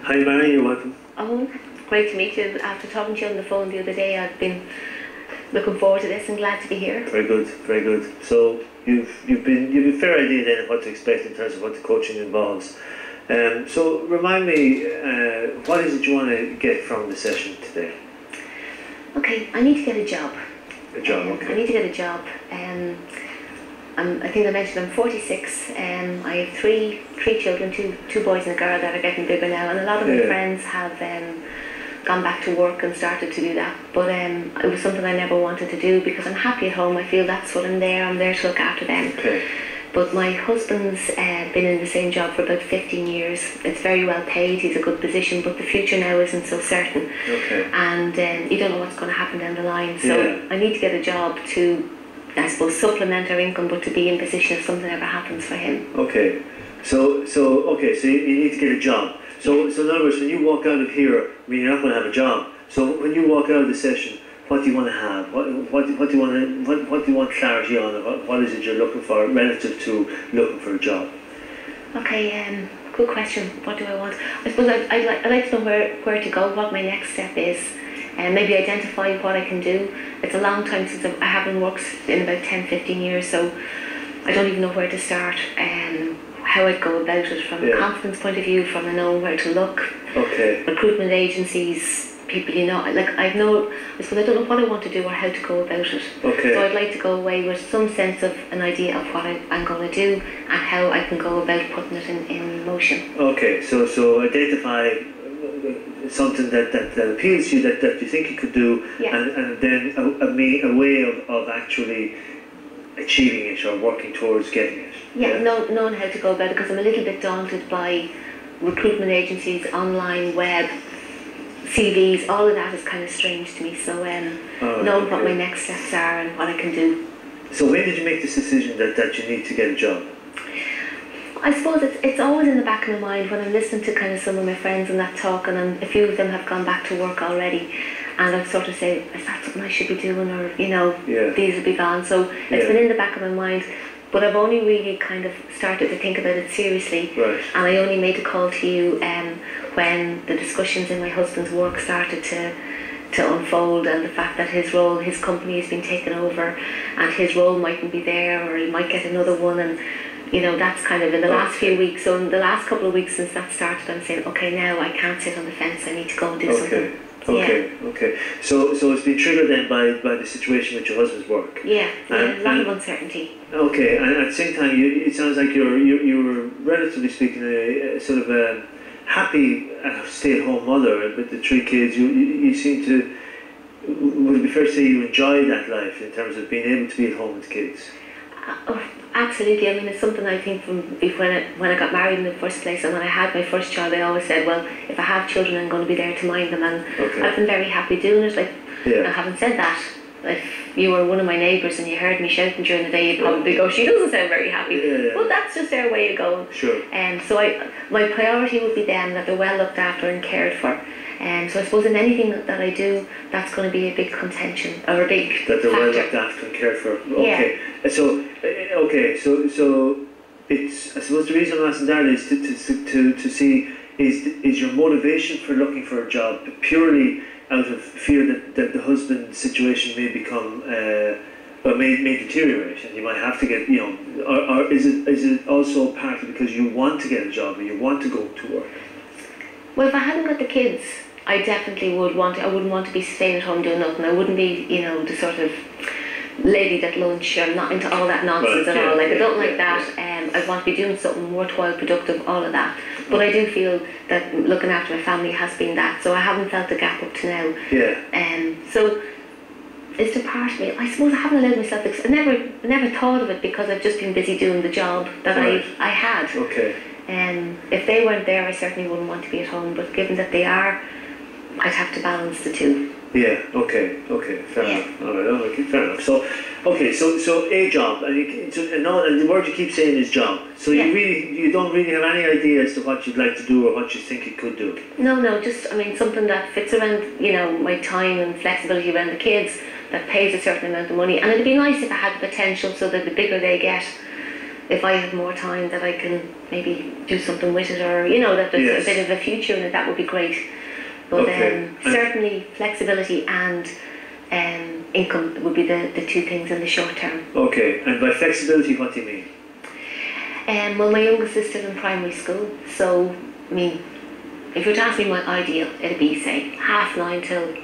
Hi Marian, you're welcome. Oh, great to meet you. After talking to you on the phone the other day, I've been looking forward to this and glad to be here. Very good, very good. So you've a fair idea then of what to expect in terms of what the coaching involves. So remind me, what is it you want to get from the session today? Okay, I need to get a job. A job, okay. I need to get a job. I think I mentioned I'm 46. I have three children, two boys and a girl that are getting bigger now, and a lot of my friends have gone back to work and started to do that. But it was something I never wanted to do because I'm happy at home. I feel that's what I'm there to look after them. Okay. But my husband's been in the same job for about 15 years. It's very well paid, he's a good position, but the future now isn't so certain. Okay. And you don't know what's going to happen down the line. So I need to get a job to, I suppose, supplement our income, but to be in position if something ever happens for him. Okay. So you need to get a job. So in other words, when you walk out of here, I mean, you're not going to have a job. So when you walk out of the session, what do you want to have? What do you want clarity on? What is it you're looking for relative to looking for a job? Okay, good question. What do I want? I suppose I'd like to know where to go, what my next step is, and maybe identify what I can do. It's a long time since I haven't worked in about 10-15 years, so I don't even know where to start and how I'd go about it from a confidence point of view, from knowing where to look. Okay. Recruitment agencies, people I suppose I don't know what I want to do or how to go about it. Okay. So I'd like to go away with some sense of an idea of what I'm going to do and how I can go about putting it in motion. Okay, so identify something that appeals to you, that you think you could do, and then a way of actually achieving it or working towards getting it. Knowing how to go about it, because I'm a little bit daunted by recruitment agencies, online, web, CVs, all of that is kind of strange to me. So knowing what my next steps are and what I can do. So when did you make this decision that you need to get a job? I suppose it's always in the back of my mind when I'm listening to kind of some of my friends and that talk, and a few of them have gone back to work already, and I sort of say, is that something I should be doing, or these will be gone. So it's been in the back of my mind, but I've only really kind of started to think about it seriously. Right. And I only made a call to you when the discussions in my husband's work started to unfold, and the fact that his company has been taken over, and his role mightn't be there, or he might get another one, and that's kind of in the last few weeks. So in the last couple of weeks since that started, I'm saying, okay, now I can't sit on the fence, I need to go and do something. Okay. So it's been triggered then by the situation with your husband's work. A lot of uncertainty. Okay, and at the same time, it sounds like you were relatively speaking a sort of a happy stay-at-home mother with the three kids. You seem to, would it be fair to say you enjoy that life in terms of being able to be at home with the kids? Absolutely. I mean, it's something I think from when I got married in the first place, and when I had my first child, I always said, well, if I have children, I'm going to be there to mind them, and I've been very happy doing it. Now, having said that, if you were one of my neighbours and you heard me shouting during the day, you'd probably go, she doesn't sound very happy. But that's just their way of going. Sure. So my priority would be them, that they're well looked after and cared for. So I suppose in anything that I do, that's going to be a big contention, or a big that they're factor. well looked after and cared for. Okay. So it's, I suppose the reason I'm asking that is to see is your motivation for looking for a job purely out of fear that the husband situation may become or may deteriorate, and you might have to get, or is it also partly because you want to get a job or you want to go to work? Well, if I hadn't got the kids, I definitely would I wouldn't want to be staying at home doing nothing. I wouldn't be, the sort of lady that lunch. I'm not into all that nonsense at all. I don't like that. I want to be doing something worthwhile, productive, all of that. But I do feel that looking after my family has been that. So I haven't felt the gap up to now. So it's the part of me. I suppose I haven't allowed myself. I never thought of it because I've just been busy doing the job that I had. Okay. If they weren't there, I certainly wouldn't want to be at home. But given that they are, I'd have to balance the two. Yeah. Okay. Fair enough. All right. Okay. Fair enough. So a job, and the word you keep saying is job. So you don't really have any idea as to what you'd like to do or what you think you could do. No. Just something that fits around my time and flexibility around the kids, that pays a certain amount of money, and it'd be nice if I had the potential so that the bigger they get, if I have more time that I can maybe do something with it, or you know, that there's a bit of a future in it, that would be great. But certainly flexibility and income would be the two things in the short term. Okay, and by flexibility, what do you mean? Well, my youngest is still in primary school, so I mean, if you were to ask me my ideal, it'd be say 9:30 till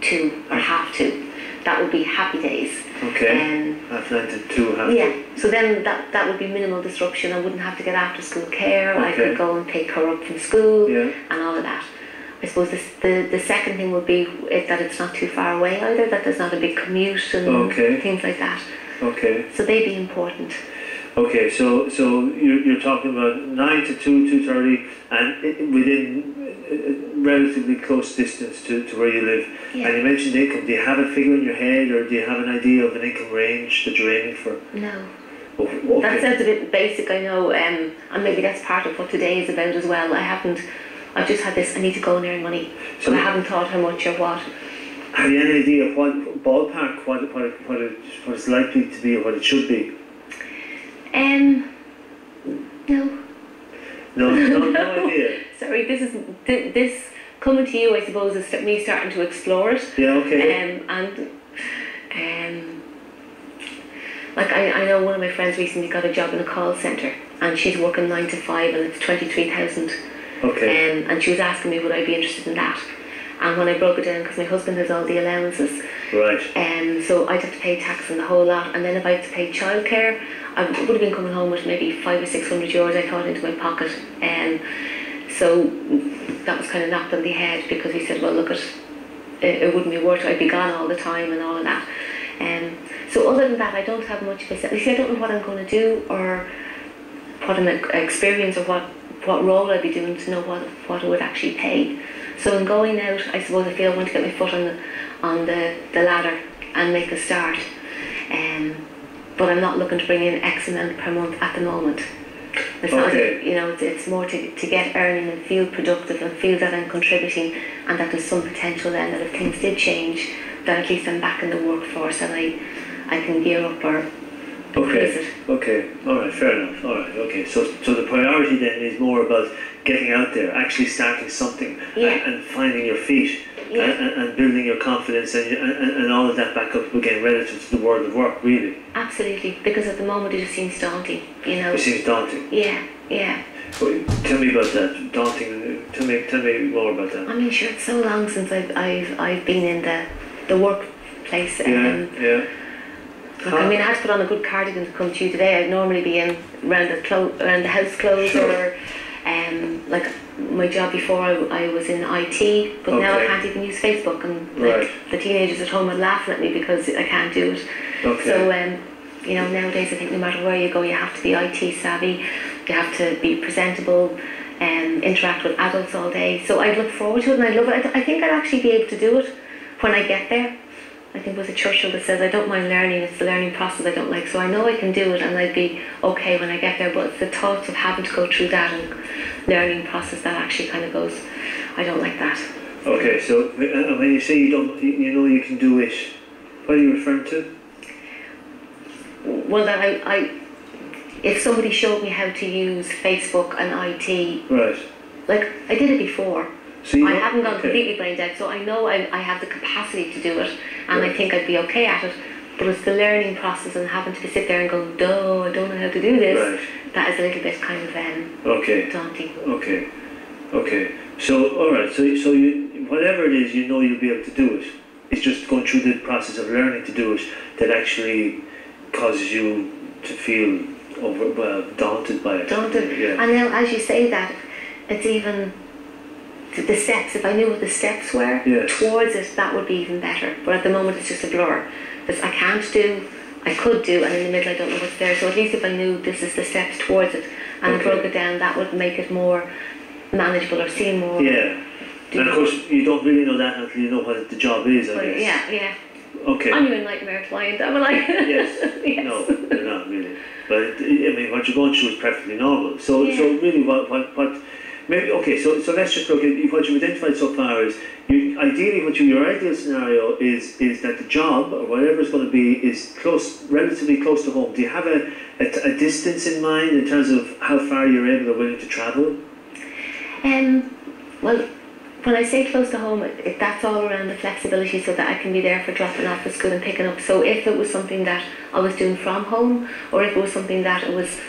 2 or 2:30. That would be happy days. Okay. 9:30 to 2. Yeah. So then that would be minimal disruption. I wouldn't have to get after school care. Okay. I could go and pick her up from school and all of that. I suppose the second thing would be that it's not too far away either. That there's not a big commute and things like that. Okay. So they'd be important. Okay, so you're talking about 9 to 2:30, and within relatively close distance to where you live. Yeah. And you mentioned income. Do you have a figure in your head, or do you have an idea of an income range that you're aiming for? No. Oh, okay. That sounds a bit basic, I know, and maybe that's part of what today is about as well. I've just had this, I need to go and earn money, so I haven't thought how much or what. Have you any idea of what ballpark, what it's likely to be, or what it should be? No idea. Sorry, this coming to you, I suppose, is me starting to explore it. Yeah, okay. Like I know one of my friends recently got a job in a call centre, and she's working 9 to 5, and it's 23,000. Okay. And she was asking me would I be interested in that. And when I broke it down, because my husband has all the allowances, right. So I'd have to pay tax on the whole lot, and then if I had to pay childcare, I would have been coming home with maybe 500 or 600 euros I thought into my pocket. So that was kind of knocked on the head, because we said, well, look, it wouldn't be worth it. I'd be gone all the time and all of that. So other than that, I don't have much of a sense. I don't know what I'm going to do, or what an experience, or what role I'd be doing to know what it would actually pay. So in going out, I suppose I feel I want to get my foot on the ladder and make a start. But I'm not looking to bring in X amount per month at the moment. It's not, you know, it's more to get earning and feel productive and feel that I'm contributing, and that there's some potential then that if things did change, that at least I'm back in the workforce and I can gear up or increase it. Okay, alright, fair enough. Alright, okay. So the priority then is more about getting out there, actually starting something, and finding your feet, and building your confidence and all of that back up again relative to the world of work, really. Absolutely, because at the moment it just seems daunting, you know. It seems daunting? Yeah. Well, tell me about that, daunting, tell me more about that. I mean, sure, it's so long since I've been in the workplace. Look, I mean, I had to put on a good cardigan to come to you today. I'd normally be in around the house clothes, or like my job before I was in IT, but now I can't even use Facebook, and the teenagers at home are laughing at me because I can't do it. So you know, nowadays I think no matter where you go, you have to be IT savvy, you have to be presentable, interact with adults all day. So I look forward to it and I love it. I think I'll actually be able to do it when I get there. I think it was a Churchill that says, I don't mind learning, it's the learning process I don't like. So I know I can do it and I'd be okay when I get there, but it's the thoughts of having to go through that and learning process that actually kind of goes, I don't like that. Okay, so when you say you know you can do it, what are you referring to? Well, that if somebody showed me how to use Facebook and IT, like I did it before. So I haven't gone completely brain dead, so I know I have the capacity to do it, and I think I'd be okay at it. But it's the learning process and having to sit there and go, duh, I don't know how to do this. That is a little bit kind of daunting. Okay. So alright, so you, whatever it is, you know you'll be able to do it. It's just going through the process of learning to do it that actually causes you to feel daunted by it. And now, as you say that, it's even the steps. If I knew what the steps were towards it, that would be even better. But at the moment, it's just a blur. Because I can't do, I could do, and in the middle, I don't know what's there. So at least if I knew this is the steps towards it, and I broke it down, that would make it more manageable or seem more. Yeah. And of course, you don't really know that until you know what the job is, I guess. Yeah. Okay. I'm your nightmare client, am I? Yes. No, you're not really. But I mean, what you're going through is perfectly normal. So really, what Maybe okay. So let's just look at what you've identified so far. Is ideally your ideal scenario is that the job or whatever it's going to be is relatively close to home. Do you have a distance in mind in terms of how far you're able or willing to travel? Well, when I say close to home, that's all around the flexibility so that I can be there for dropping off at school and picking up. So if it was something that I was doing from home, or if it was something that it was,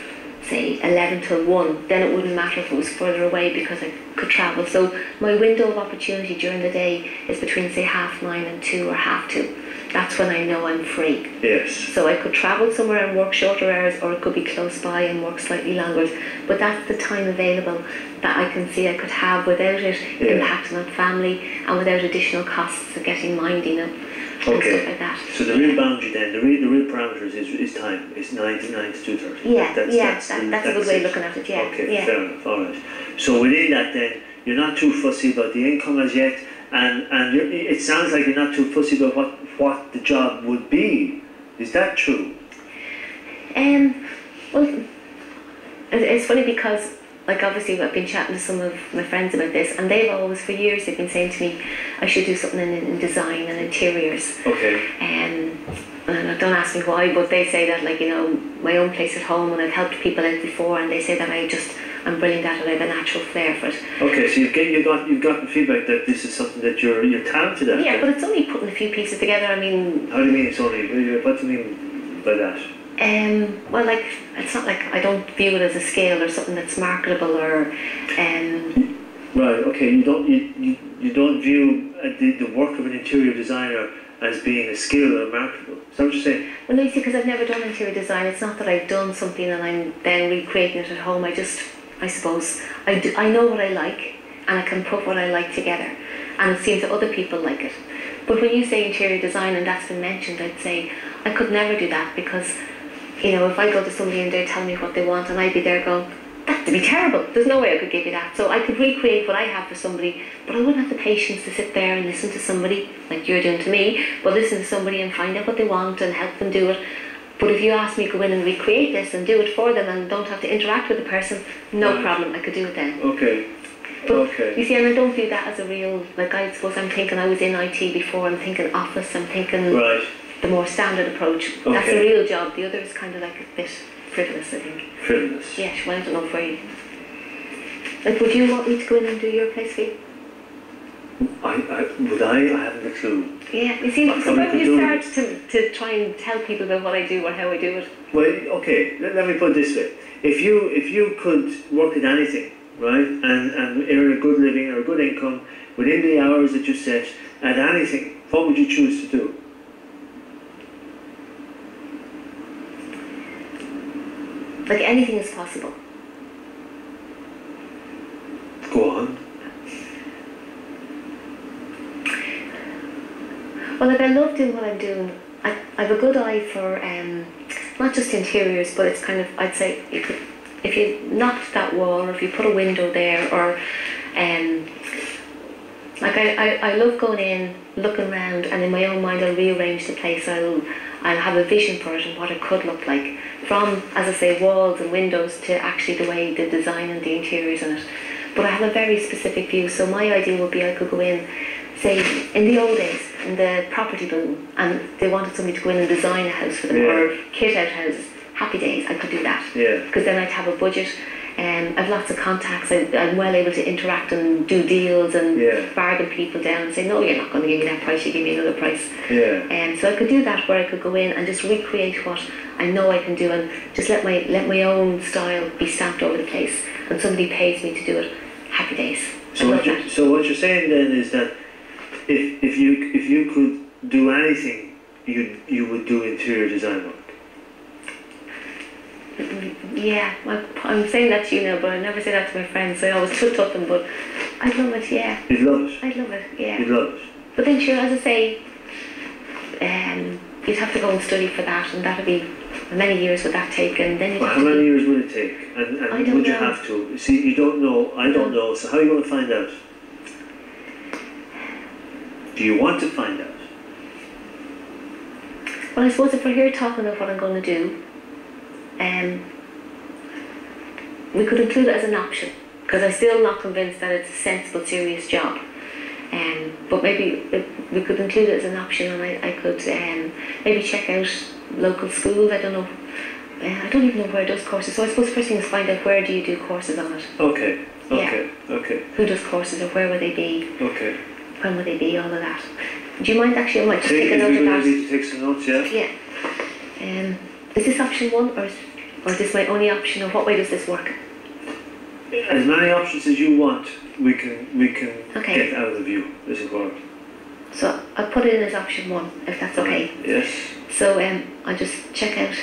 say, 11 till 1, then it wouldn't matter if it was further away because I could travel. So my window of opportunity during the day is between, say, 9:30 and 2 or 2:30. That's when I know I'm free. Yes. So I could travel somewhere and work shorter hours, or it could be close by and work slightly longer. But that's the time available that I can see I could have without it impacting on family and without additional costs of getting minding and stuff like that. So the real boundary then, the real parameters is time. It's 9 to 2:30. Yeah, that's a good way of looking at it. Yeah. Okay, fair enough. All right. So within that, then you're not too fussy about the income as yet, and it sounds like you're not too fussy about what the job would be. Is that true? Well, it's funny because, like, obviously I've been chatting to some of my friends about this, and they've always, for years, they've been saying to me I should do something in design and interiors. Okay. And don't ask me why, but they say that, like, you know, my own place at home, and I've helped people out before, and they say that I'm brilliant at it. I have a natural flair for it. Okay, so you've gotten feedback that this is something that you're talented at. Yeah, but it's only putting a few pieces together. I mean, how do you mean it's only? What do you mean by that? Well, like, it's not like I don't view it as a skill or something that's marketable or. Right. Okay. You don't view the work of an interior designer as being a skill or marketable. Is that what you're saying? Well, no, you see, because I've never done interior design. It's not that I've done something and I'm then recreating it at home. I suppose I know what I like, and I can put what I like together, and it seems that other people like it. But when you say interior design, and that's been mentioned, I'd say I could never do that, because, you know, if I go to somebody and they're telling me what they want, and I'd be there going, that'd be terrible. There's no way I could give you that. So I could recreate what I have for somebody, but I wouldn't have the patience to sit there and listen to somebody like you're doing to me, but listen to somebody and find out what they want and help them do it. But if you ask me to go in and recreate this and do it for them and don't have to interact with the person, no problem, I could do it then. Okay. But you see, and I don't view that as a real, like, I suppose I'm thinking, I was in IT before, I'm thinking office, I'm thinking the more standard approach. Okay. That's a real job. The other is kind of like a bit frivolous, I think. Frivolous? Yeah, well, I don't know for you. Like, would you want me to go in and do your place for you? I haven't a clue. Yeah, you see, sometimes you start to try and tell people about what I do or how I do it. Well, okay, let me put it this way. If you could work at anything, right, and earn a good living or a good income within the hours that you set at anything, what would you choose to do? Like, anything is possible. Go on. Well, like, I love doing what I'm doing. I have a good eye for not just interiors, but it's kind of, I'd say, if you knocked that wall, or if you put a window there, or like, I love going in, looking around, and in my own mind I'll rearrange the place. I'll have a vision for it and what it could look like, from, as I say, walls and windows to actually the way the design and the interiors in it. But I have a very specific view. So my idea would be I could go in, say, in the old days, in the property boom, and they wanted somebody to go in and design a house for them, or kit out houses. Happy days, I could do that. Yeah. Because then I'd have a budget, and I've lots of contacts. I'm well able to interact and do deals and bargain people down and say, no, you're not going to give me that price, you give me another price. Yeah. So I could do that, where I could go in and just recreate what I know I can do, and just let my own style be stamped over the place, and somebody pays me to do it. Happy days. So what you're saying then is that if you could do anything, you would do interior design work. Yeah, I'm saying that to you now, but I never say that to my friends. I always tut them, but I'd love it. Yeah. You'd love it. I'd love it. Yeah. You'd love it. But then, sure, as I say, you'd have to go and study for that, and that'd be many years would that take, and then. Well, how many years would it take? And would you have to? See, you don't know. I don't know. So how are you going to find out? Do you want to find out? Well, I suppose if we're here talking about what I'm going to do, we could include it as an option, because I'm still not convinced that it's a sensible, serious job. But maybe we could include it as an option, and I could maybe check out local schools. I don't know. I don't even know where it does courses. So I suppose the first thing is find out where do you do courses on it. Okay. Who does courses, or where will they be? Okay. When will they be? All of that. Do you mind actually? I might just take a note of that. I need to take some notes. Yeah. Yeah. Is this option one, or is this my only option, or what way does this work? As many options as you want, we can Okay. get out of view, as it were. So I'll put it in as option one, if that's okay. Yes. So I'll just check out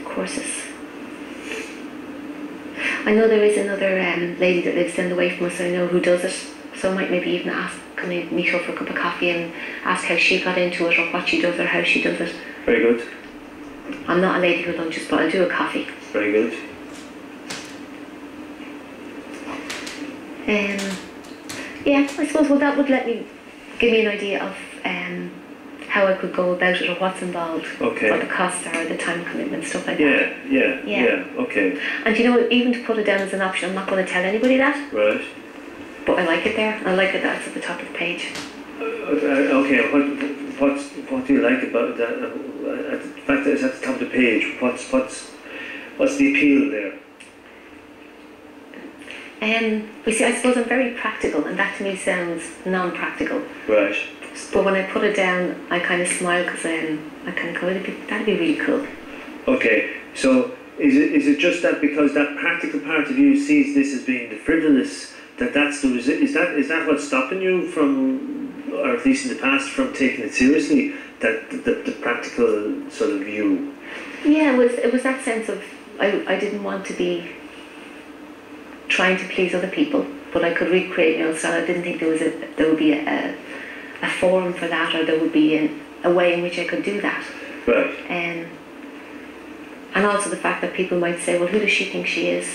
courses. I know there is another lady that lives down the way from us, I know who does it, so I might maybe even ask, can I meet her for a cup of coffee and ask how she got into it, or what she does, or how she does it. Very good. I'm not a lady who lunches, but I'll do a coffee. Very good. Yeah, I suppose that would give me an idea of how I could go about it, or what's involved, Okay. what the costs are, the time commitment, stuff like that. Yeah. Okay. And you know, even to put it down as an option, I'm not going to tell anybody that, Right. but I like it there. I like it that's at the top of the page. Okay. What do you like about that? The fact that it's at the top of the page. What's the appeal there? You see, I suppose I'm very practical, and that to me sounds non-practical. Right. But when I put it down, I kind of smile, because I kind of go, that'd be really cool. Okay. So is it just that because that practical part of you sees this as being the frivolous, that's the is that what's stopping you from, or at least in the past, from taking it seriously? That the practical sort of view. Yeah, it was that sense of I didn't want to be trying to please other people, but I could recreate my own style. I didn't think there would be a forum for that, or there would be a way in which I could do that. Right. And also the fact that people might say, well, who does she think she is?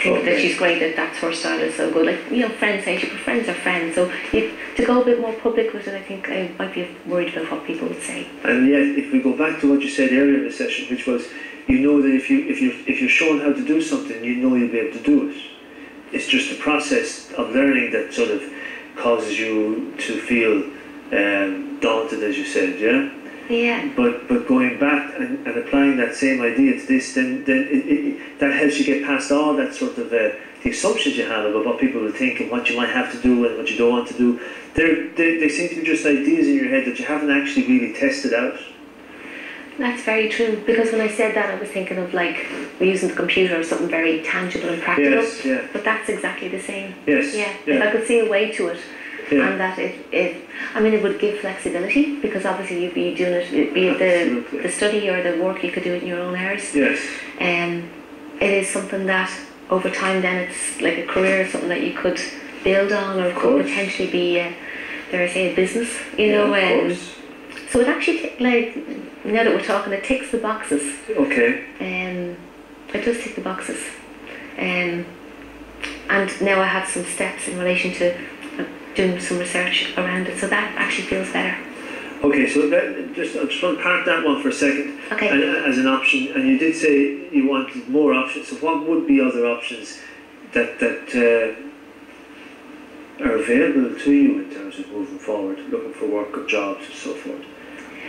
Think that she's great, that's her style is so good. Like, you know, friends say, but friends are friends. So to go a bit more public with it, I think I might be worried about what people would say. And yet, if we go back to what you said earlier in the session, which was, you know that if you're shown how to do something, you know you'll be able to do it. It's just the process of learning that sort of causes you to feel daunted, as you said, yeah? Yeah. But going back and applying that same idea to this, then that helps you get past all that sort of the assumptions you have about what people will think and what you might have to do and what you don't want to do. They seem to be just ideas in your head that you haven't actually really tested out. That's very true, because when I said that, I was thinking of like we're using the computer or something very tangible and practical. Yes, yeah. But that's exactly the same. Yes. Yeah. Yeah. If I could see a way to it. Yeah. And that it would give flexibility, because obviously you'd be doing it, be it the study or the work, you could do it in your own hours. Yes. It is something that over time then it's like a career, something that you could build on, or could potentially be, dare I say, a business, you know. Of course. So it actually, like, now that we're talking, it ticks the boxes. Okay. It does tick the boxes. And now I have some steps in relation to doing some research around it, so that actually feels better. Okay, so I just want to park that one for a second. Okay. And, as an option, and you did say you wanted more options. So what would be other options that are available to you in terms of moving forward, looking for work or jobs and so forth?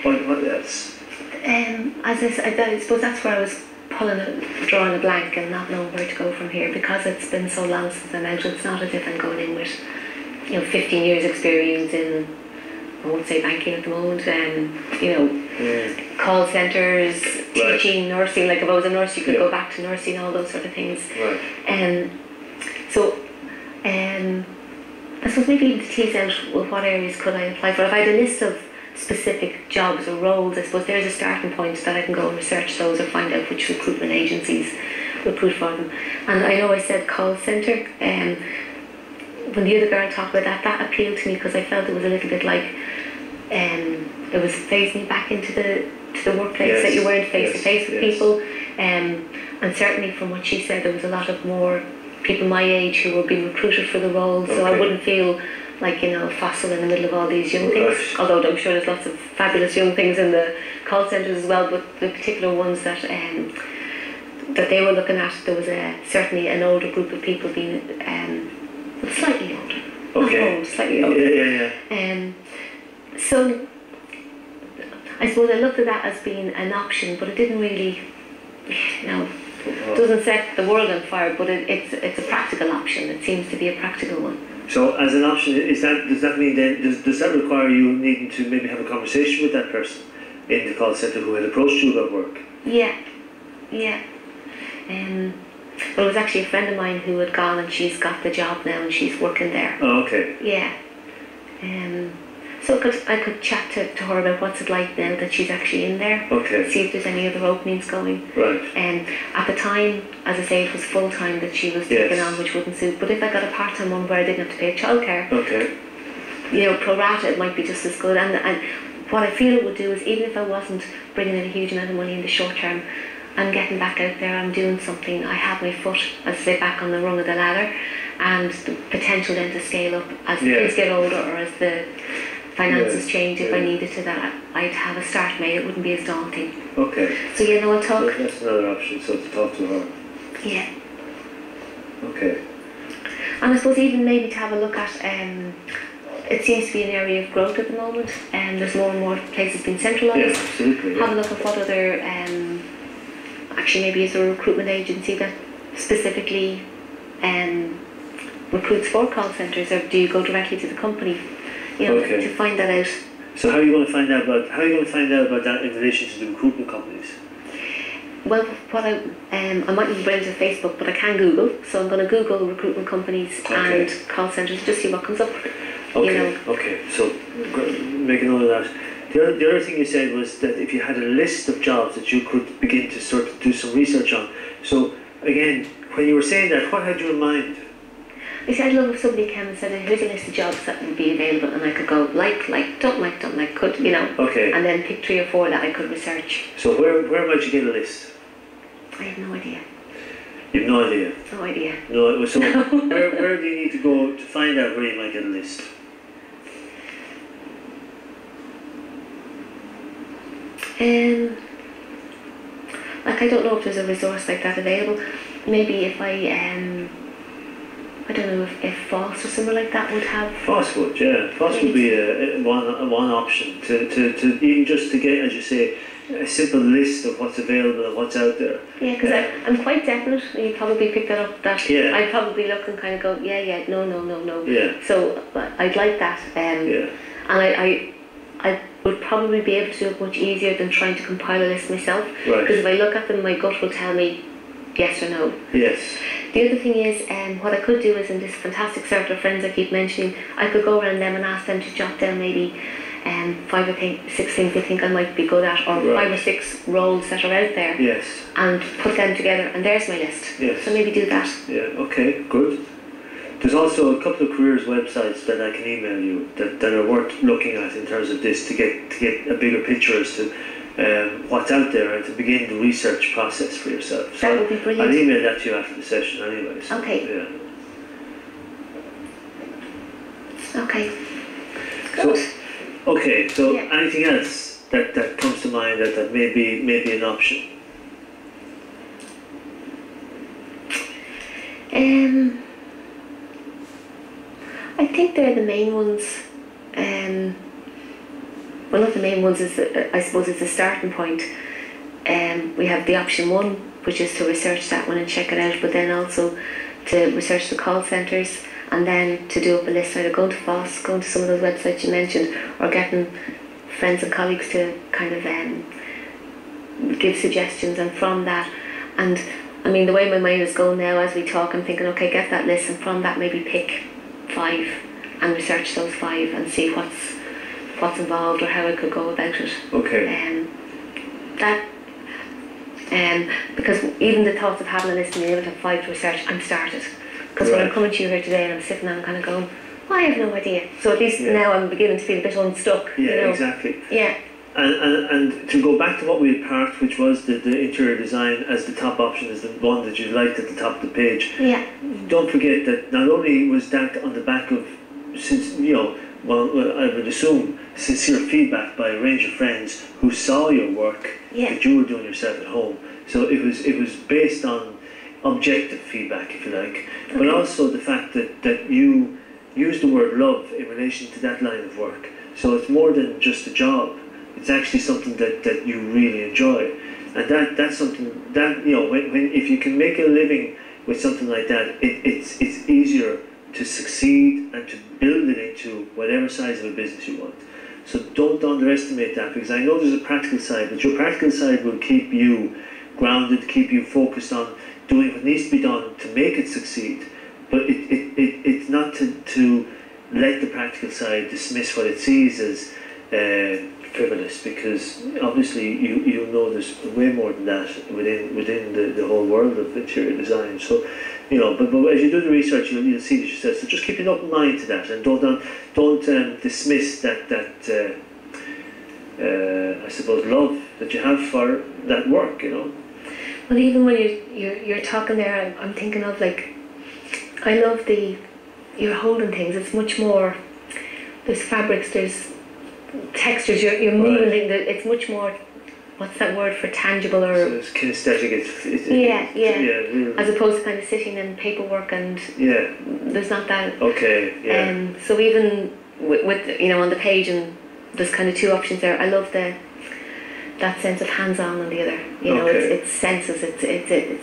What else? As I said, I suppose that's where I was drawing a blank and not knowing where to go from here, because it's been so long since I'm out. It's not as if I'm going in with 15 years experience in, I won't say banking at the moment, call centres, teaching, nursing. Like if I was a nurse, you could go back to nursing, all those sort of things. Right. I suppose maybe even to tease out, well, what areas could I apply for. If I had a list of specific jobs or roles, I suppose there's a starting point that I can go and research those or find out which recruitment agencies recruit for them. And I know I said call centre, when the other girl talked about that appealed to me, because I felt it was a little bit like it was phasing back into the workplace, that you weren't face to face with people, and certainly from what she said, there was a lot of more people my age who were being recruited for the role, so I wouldn't feel like a fossil in the middle of all these young things, although I'm sure there's lots of fabulous young things in the call centres as well, but the particular ones that that they were looking at, there was certainly an older group of people being slightly older. Okay. Not old, slightly older. Yeah. So I suppose I looked at that as being an option, but it didn't really, doesn't set the world on fire, but it's a practical option. It seems to be a practical one. So as an option, does that mean then, does that require you needing to maybe have a conversation with that person in the call centre who had approached you about work? Yeah. Well, it was actually a friend of mine who had gone, and she's got the job now and she's working there. Oh, okay. Yeah. So I could chat to her about what's it like now that she's actually in there. Okay. See if there's any other openings going. Right. At the time, as I say, it was full time that she was taking on, which wouldn't suit. But if I got a part time one where I didn't have to pay childcare, pro rata, it might be just as good. And what I feel it would do is, even if I wasn't bringing in a huge amount of money in the short term, I'm getting back out there, I'm doing something, I have my foot, as I say, back on the rung of the ladder, and the potential then to scale up as the kids get older or as the finances change. If I needed to that, I'd have a start made, it wouldn't be as daunting. Okay. So I'll talk. That's another option, so to talk to her. Yeah. Okay. And I suppose even maybe to have a look at, it seems to be an area of growth at the moment, and there's more and more places being centralised. Yeah, absolutely. Have a look at what other, actually maybe is there a recruitment agency that specifically recruits for call centres, or do you go directly to the company? To find that out. So how are you going to find out about that in relation to the recruitment companies? Well, what I might be brilliant to Facebook, but I can Google. So I'm going to Google recruitment companies and call centres, just see what comes up. Okay. So make a note of that. The other thing you said was that if you had a list of jobs that you could begin to sort of do some research on. So again, when you were saying that, what had you in mind? I said, I'd love if somebody came and said, here's a list of jobs that would be available, and I could go don't like, could, Okay. And then pick 3 or 4 that I could research. So where might you get a list? I have no idea. You have no idea? No idea. No, so where do you need to go to find out where you might get a list? I don't know if there's a resource like that available. Maybe if I don't know if FOSS or somewhere like that would have. FOSS would, yeah. FOSS would be one option to even just to get, as you say, a simple list of what's available and what's out there. Yeah, because I'm quite definite. You probably picked that up. That I'd probably look and kind of go, no. Yeah. So I'd like that. And I would probably be able to do it much easier than trying to compile a list myself. Right. Because if I look at them, my gut will tell me yes or no. Yes. The other thing is, what I could do is, in this fantastic circle of friends I keep mentioning, I could go around them and ask them to jot down maybe 5 or 6 things they think I might be good at, or 5 or 6 roles that are out there. Yes. And put them together, and there's my list. Yes. So maybe do that. Yeah. Okay. Good. There's also a couple of careers websites that I can email you that are worth looking at in terms of this to get a bigger picture as to what's out there and to begin the research process for yourself. So that would be brilliant. I'll email that to you after the session anyway. So, okay. Yeah. Okay. Good. So anything else that comes to mind that may be an option? I think they're the main ones. One of the main ones is, I suppose, it's a starting point. We have the option 1, which is to research that one and check it out, but then also to research the call centres, and then to do up a list, either going to FOSS, going to some of those websites you mentioned, or getting friends and colleagues to kind of give suggestions, and from that, and I mean, the way my mind is going now as we talk, I'm thinking, okay, get that list, and from that maybe pick 5 and research those 5 and see what's involved or how I could go about it. Okay. Because even the thoughts of having a list and being able to have 5 to research, I'm started. Because when I'm coming to you here today and I'm sitting there and kind of going, I have no idea. So at least now I'm beginning to feel a bit unstuck. Yeah, exactly. Yeah. And to go back to what we had parked, which was the interior design as the top option, as the one that you liked at the top of the page. Yeah. Don't forget that not only was that on the back of, since I would assume sincere feedback by a range of friends who saw your work that you were doing yourself at home. So it was based on objective feedback, if you like, but also the fact that you use the word love in relation to that line of work. So it's more than just a job. It's actually something that you really enjoy, and that's something that, you know, when if you can make a living with something like that, it's easier to succeed and to build it into whatever size of a business you want. So don't underestimate that, because I know there's a practical side, but your practical side will keep you grounded, keep you focused on doing what needs to be done to make it succeed. But it's not to let the practical side dismiss what it sees as frivolous, because obviously you know there's way more than that within the whole world of interior design. So, you know, but as you do the research, you'll see this yourself. So just keep an open mind to that, and don't dismiss that I suppose love that you have for that work. You know. Well, even when you're talking there, I'm thinking of, like, I love you're holding things. It's much more. There's fabrics. There's textures. You're moving things. It's much more. What's that word for tangible, or? So it's kinesthetic. Yeah. As opposed to kind of sitting in paperwork and. Yeah. There's not that. Okay. Yeah. So even with you know, on the page, and there's kind of two options there. I love that sense of hands-on on the other. You know, it's senses. It's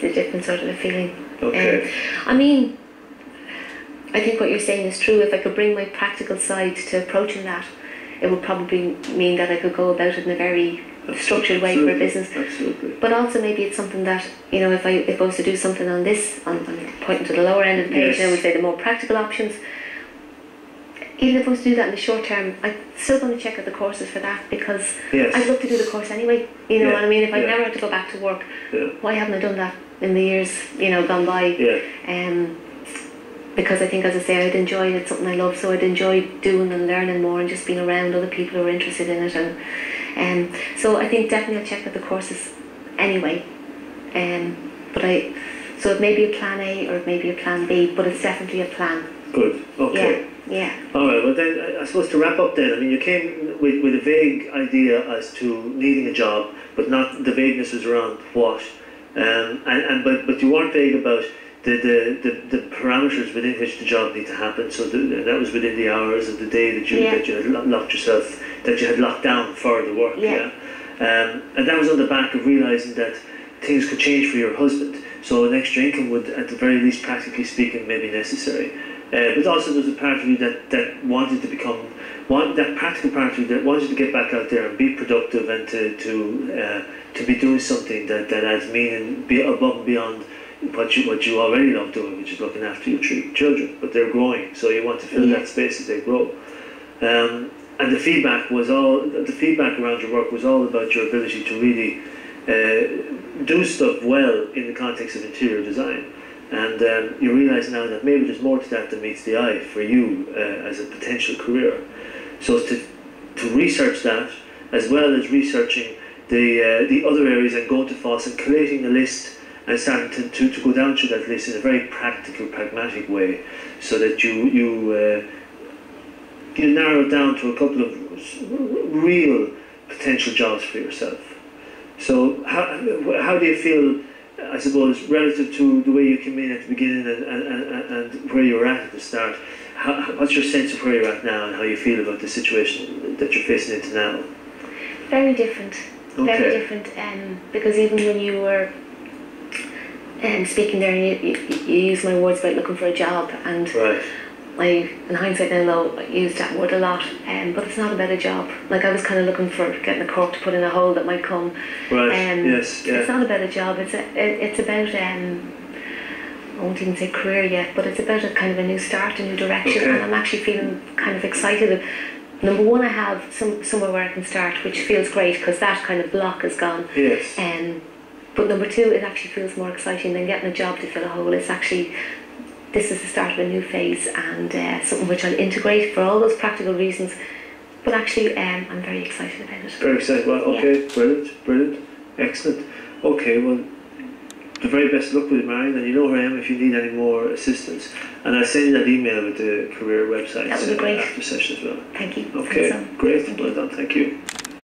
a different sort of a feeling. Okay. I mean, I think what you're saying is true. If I could bring my practical side to approaching that, it would probably mean that I could go about it in a very structured way for a business. Absolutely. But also maybe it's something that, you know, if I was to do something on this, on pointing to the lower end of the page, I would say the more practical options. Even if I was to do that in the short term, I'm still going to check out the courses for that, because I'd love to do the course anyway. You know what I mean? If I never had to go back to work, why haven't I done that in the years, you know, gone by? Because I think, as I say, I'd enjoy it. It's something I love, so I'd enjoy doing and learning more and just being around other people who are interested in it. And so I think definitely I'll check out the courses anyway. So it may be a plan A or it may be a plan B, but it's definitely a plan. Good. Okay. Yeah. All right. Well, then I suppose to wrap up, then, I mean, you came with a vague idea as to needing a job, but not the vagueness was around what, but you weren't vague about the parameters within which the job need to happen. So that was within the hours of the day that you had locked yourself, that you had locked down for the work. And that was on the back of realizing that things could change for your husband. So an extra income would, at the very least, practically speaking, may be necessary. But also there's a part of you that wanted to become that practical part of you that wanted to get back out there and be productive, and to be doing something that adds meaning, be above and beyond what you already love doing, which is looking after your 3 children. But they're growing, so you want to fill that space as they grow. And the feedback around your work was all about your ability to really do stuff well in the context of interior design. And you realise now that maybe there's more to that than meets the eye for you as a potential career. So to research that, as well as researching the other areas and going to FOSS and collating a list and starting to go down through that list in a very practical, pragmatic way, so that you narrow it down to a couple of real potential jobs for yourself. So how do you feel, I suppose, relative to the way you came in at the beginning and where you were at the start? What's your sense of where you're at now and how you feel about the situation that you're facing into now? Very different. Okay. Very different. Because even when you were speaking there, and you used my words about looking for a job, and I, in hindsight now, though, I used that word a lot, but it's not about a job. Like, I was kind of looking for getting a cork to put in a hole that might come. It's not about a job. It's about I won't even say career yet, but it's about a kind of a new start, a new direction, and I'm actually feeling kind of excited. Number one, I have somewhere where I can start, which feels great because that kind of block is gone. But number two, it actually feels more exciting than getting a job to fill a hole. It's actually, this is the start of a new phase, and something which I'll integrate for all those practical reasons. But actually, I'm very excited about it. Very excited. Well, okay, brilliant, excellent. Okay, well, the very best luck with it, Marian, and you know where I am if you need any more assistance. And I'll send you that email with the career website that would be great. after session as well. Thank you. Okay, great. Well done. Thank you.